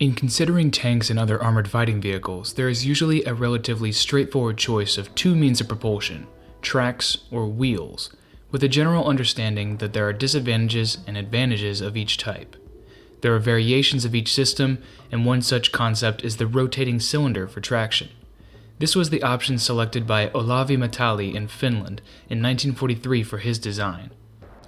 In considering tanks and other armored fighting vehicles, there is usually a relatively straightforward choice of two means of propulsion, tracks or wheels, with a general understanding that there are disadvantages and advantages of each type. There are variations of each system, and one such concept is the rotating cylinder for traction. This was the option selected by Olavi Mattila in Finland in 1943 for his design.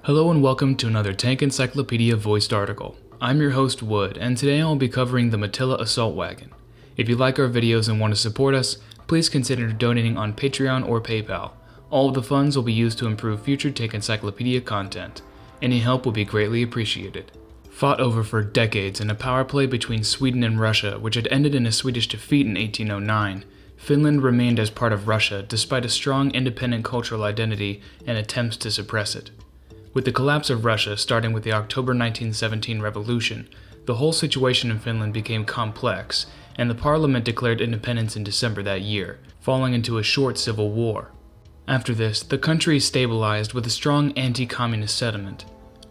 Hello and welcome to another Tank Encyclopedia voiced article. I'm your host Wood, and today I'll be covering the Mattila assault wagon. If you like our videos and want to support us, please consider donating on Patreon or PayPal. All of the funds will be used to improve future Tank Encyclopedia content. Any help will be greatly appreciated. Fought over for decades in a power play between Sweden and Russia, which had ended in a Swedish defeat in 1809, Finland remained as part of Russia despite a strong independent cultural identity and attempts to suppress it. With the collapse of Russia starting with the October 1917 revolution, the whole situation in Finland became complex, and the parliament declared independence in December that year, falling into a short civil war. After this, the country stabilized with a strong anti-communist sentiment.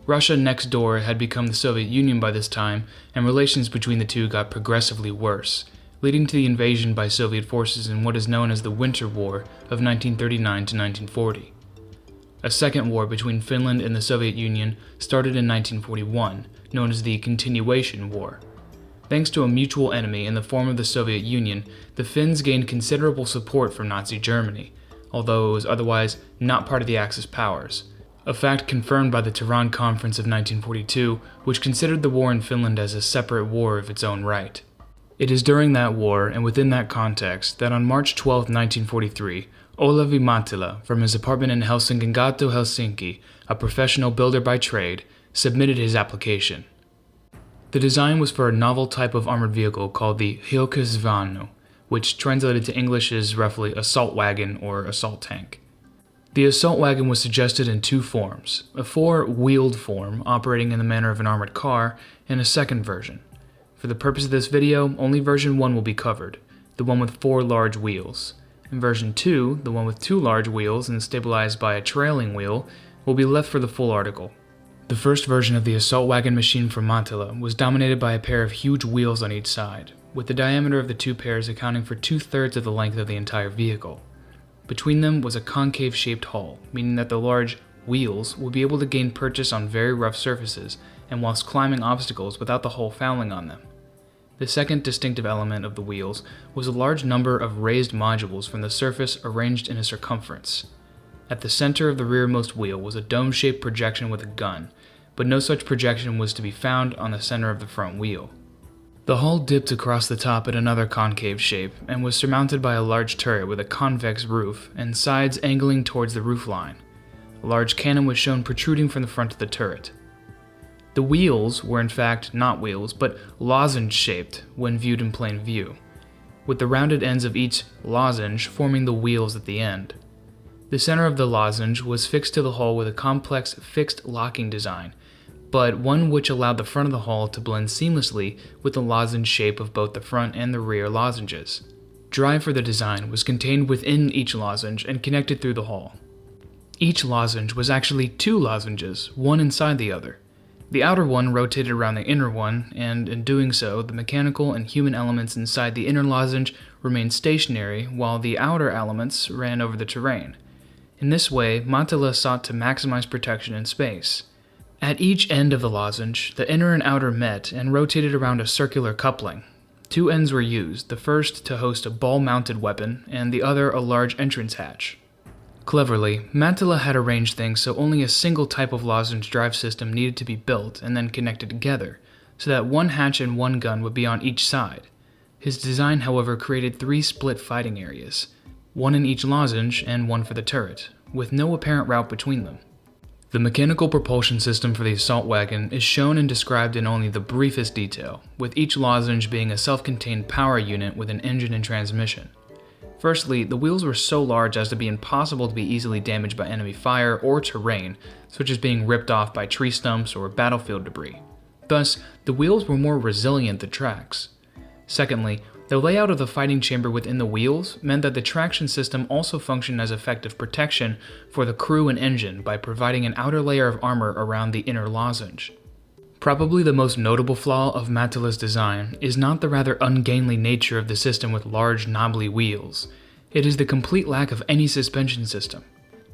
Russia next door had become the Soviet Union by this time, and relations between the two got progressively worse, leading to the invasion by Soviet forces in what is known as the Winter War of 1939 to 1940. A second war between Finland and the Soviet Union started in 1941, known as the Continuation War. Thanks to a mutual enemy in the form of the Soviet Union, the Finns gained considerable support from Nazi Germany, although it was otherwise not part of the Axis powers, a fact confirmed by the Tehran Conference of 1942, which considered the war in Finland as a separate war of its own right. It is during that war, and within that context, that on March 12, 1943, Olavi Mattila, from his apartment in Helsinki, Helsinki, a professional builder by trade, submitted his application. The design was for a novel type of armored vehicle called the hyökkäysvaunu, which translated to English is roughly assault wagon or assault tank. The assault wagon was suggested in two forms, a four-wheeled form operating in the manner of an armored car, and a second version. For the purpose of this video, only version 1 will be covered, the one with 4 large wheels. In version 2, the one with 2 large wheels and stabilized by a trailing wheel, will be left for the full article. The first version of the assault wagon machine from Mattila was dominated by a pair of huge wheels on each side, with the diameter of the two pairs accounting for 2/3 of the length of the entire vehicle. Between them was a concave-shaped hull, meaning that the large wheels would be able to gain purchase on very rough surfaces and whilst climbing obstacles without the hull fouling on them. The second distinctive element of the wheels was a large number of raised modules from the surface arranged in a circumference. At the center of the rearmost wheel was a dome-shaped projection with a gun, but no such projection was to be found on the center of the front wheel. The hull dipped across the top at another concave shape and was surmounted by a large turret with a convex roof and sides angling towards the roofline. A large cannon was shown protruding from the front of the turret. The wheels were in fact not wheels, but lozenge-shaped when viewed in plain view, with the rounded ends of each lozenge forming the wheels at the end. The center of the lozenge was fixed to the hull with a complex fixed locking design, but one which allowed the front of the hull to blend seamlessly with the lozenge shape of both the front and the rear lozenges. Drive for the design was contained within each lozenge and connected through the hull. Each lozenge was actually 2 lozenges, one inside the other. The outer one rotated around the inner one, and in doing so, the mechanical and human elements inside the inner lozenge remained stationary while the outer elements ran over the terrain. In this way, Mattila sought to maximize protection in space. At each end of the lozenge, the inner and outer met and rotated around a circular coupling. 2 ends were used, the first to host a ball-mounted weapon, and the other a large entrance hatch. Cleverly, Mattila had arranged things so only a single type of lozenge drive system needed to be built and then connected together, so that one hatch and one gun would be on each side. His design, however, created 3 split fighting areas, one in each lozenge and one for the turret, with no apparent route between them. The mechanical propulsion system for the assault wagon is shown and described in only the briefest detail, with each lozenge being a self-contained power unit with an engine and transmission. Firstly, the wheels were so large as to be impossible to be easily damaged by enemy fire or terrain, such as being ripped off by tree stumps or battlefield debris. Thus, the wheels were more resilient than tracks. Secondly, the layout of the fighting chamber within the wheels meant that the traction system also functioned as effective protection for the crew and engine by providing an outer layer of armor around the inner lozenge. Probably the most notable flaw of Mattila's design is not the rather ungainly nature of the system with large knobbly wheels. It is the complete lack of any suspension system.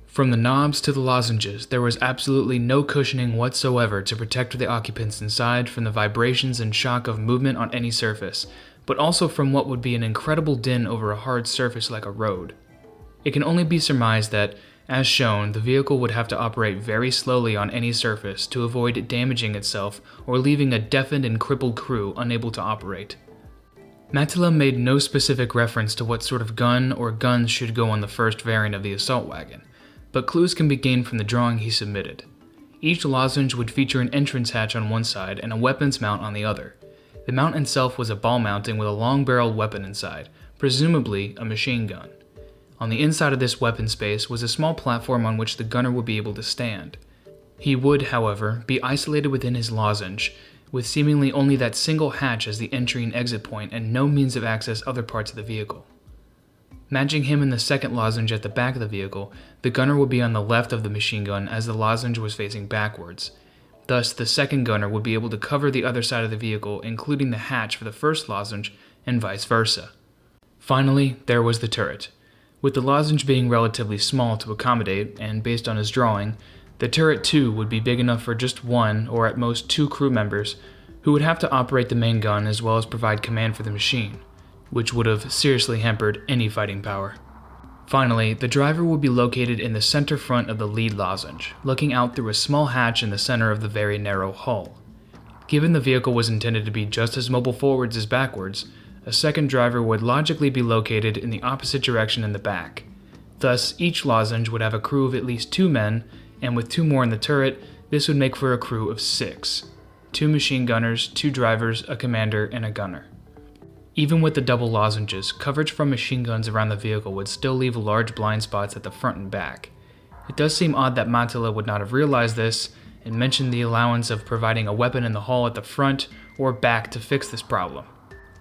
From the knobs to the lozenges, there was absolutely no cushioning whatsoever to protect the occupants inside from the vibrations and shock of movement on any surface, but also from what would be an incredible din over a hard surface like a road. It can only be surmised that, as shown, the vehicle would have to operate very slowly on any surface to avoid damaging itself or leaving a deafened and crippled crew unable to operate. Mattila made no specific reference to what sort of gun or guns should go on the first variant of the assault wagon, but clues can be gained from the drawing he submitted. Each lozenge would feature an entrance hatch on one side and a weapons mount on the other. The mount itself was a ball mounting with a long-barreled weapon inside, presumably a machine gun. On the inside of this weapon space was a small platform on which the gunner would be able to stand. He would, however, be isolated within his lozenge, with seemingly only that single hatch as the entry and exit point and no means of access other parts of the vehicle. Matching him in the second lozenge at the back of the vehicle, the gunner would be on the left of the machine gun as the lozenge was facing backwards. Thus, the second gunner would be able to cover the other side of the vehicle, including the hatch for the first lozenge, and vice versa. Finally, there was the turret. With the lozenge being relatively small to accommodate, and based on his drawing, the turret too would be big enough for just one or at most two crew members, who would have to operate the main gun as well as provide command for the machine, which would have seriously hampered any fighting power. Finally, the driver would be located in the center front of the lead lozenge, looking out through a small hatch in the center of the very narrow hull. Given the vehicle was intended to be just as mobile forwards as backwards, a second driver would logically be located in the opposite direction in the back. Thus, each lozenge would have a crew of at least 2 men, and with 2 more in the turret, this would make for a crew of 6. 2 machine gunners, 2 drivers, a commander, and a gunner. Even with the double lozenges, coverage from machine guns around the vehicle would still leave large blind spots at the front and back. It does seem odd that Mattila would not have realized this and mentioned the allowance of providing a weapon in the hull at the front or back to fix this problem.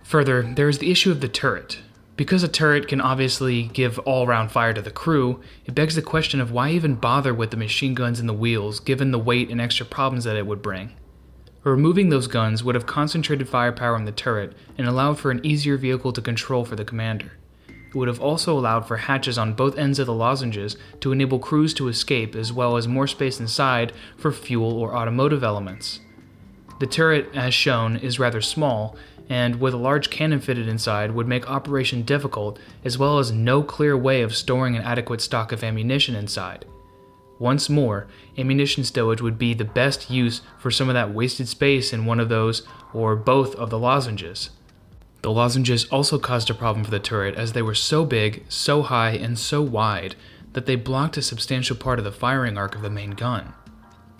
Further, there is the issue of the turret. Because a turret can obviously give all-round fire to the crew, it begs the question of why even bother with the machine guns in the wheels given the weight and extra problems that it would bring. Removing those guns would have concentrated firepower in the turret and allowed for an easier vehicle to control for the commander. It would have also allowed for hatches on both ends of the lozenges to enable crews to escape as well as more space inside for fuel or automotive elements. The turret, as shown, is rather small, and with a large cannon fitted inside would make operation difficult as well as no clear way of storing an adequate stock of ammunition inside. Once more, ammunition stowage would be the best use for some of that wasted space in one of those or both of the lozenges. The lozenges also caused a problem for the turret as they were so big, so high, and so wide that they blocked a substantial part of the firing arc of the main gun.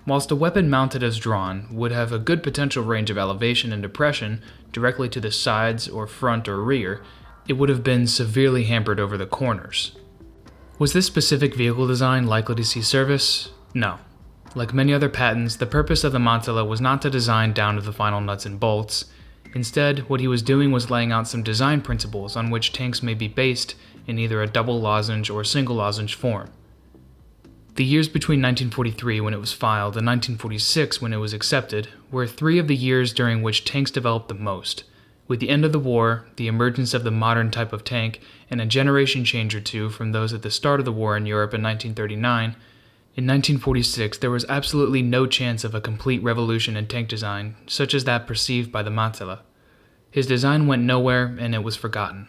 Whilst a weapon mounted as drawn would have a good potential range of elevation and depression directly to the sides or front or rear, it would have been severely hampered over the corners. Was this specific vehicle design likely to see service? No. Like many other patents, the purpose of the Mattila was not to design down to the final nuts and bolts. Instead, what he was doing was laying out some design principles on which tanks may be based in either a double lozenge or single lozenge form. The years between 1943 when it was filed and 1946 when it was accepted were 3 of the years during which tanks developed the most. With the end of the war, the emergence of the modern type of tank, and a generation change or two from those at the start of the war in Europe in 1939, in 1946 there was absolutely no chance of a complete revolution in tank design, such as that perceived by the Mattila. His design went nowhere and it was forgotten.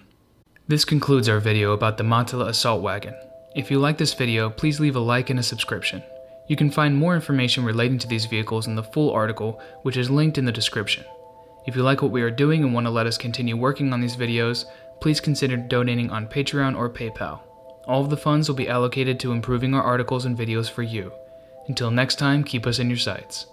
This concludes our video about the Mattila assault wagon. If you like this video, please leave a like and a subscription. You can find more information relating to these vehicles in the full article, which is linked in the description. If you like what we are doing and want to let us continue working on these videos, please consider donating on Patreon or PayPal. All of the funds will be allocated to improving our articles and videos for you. Until next time, keep us in your sights.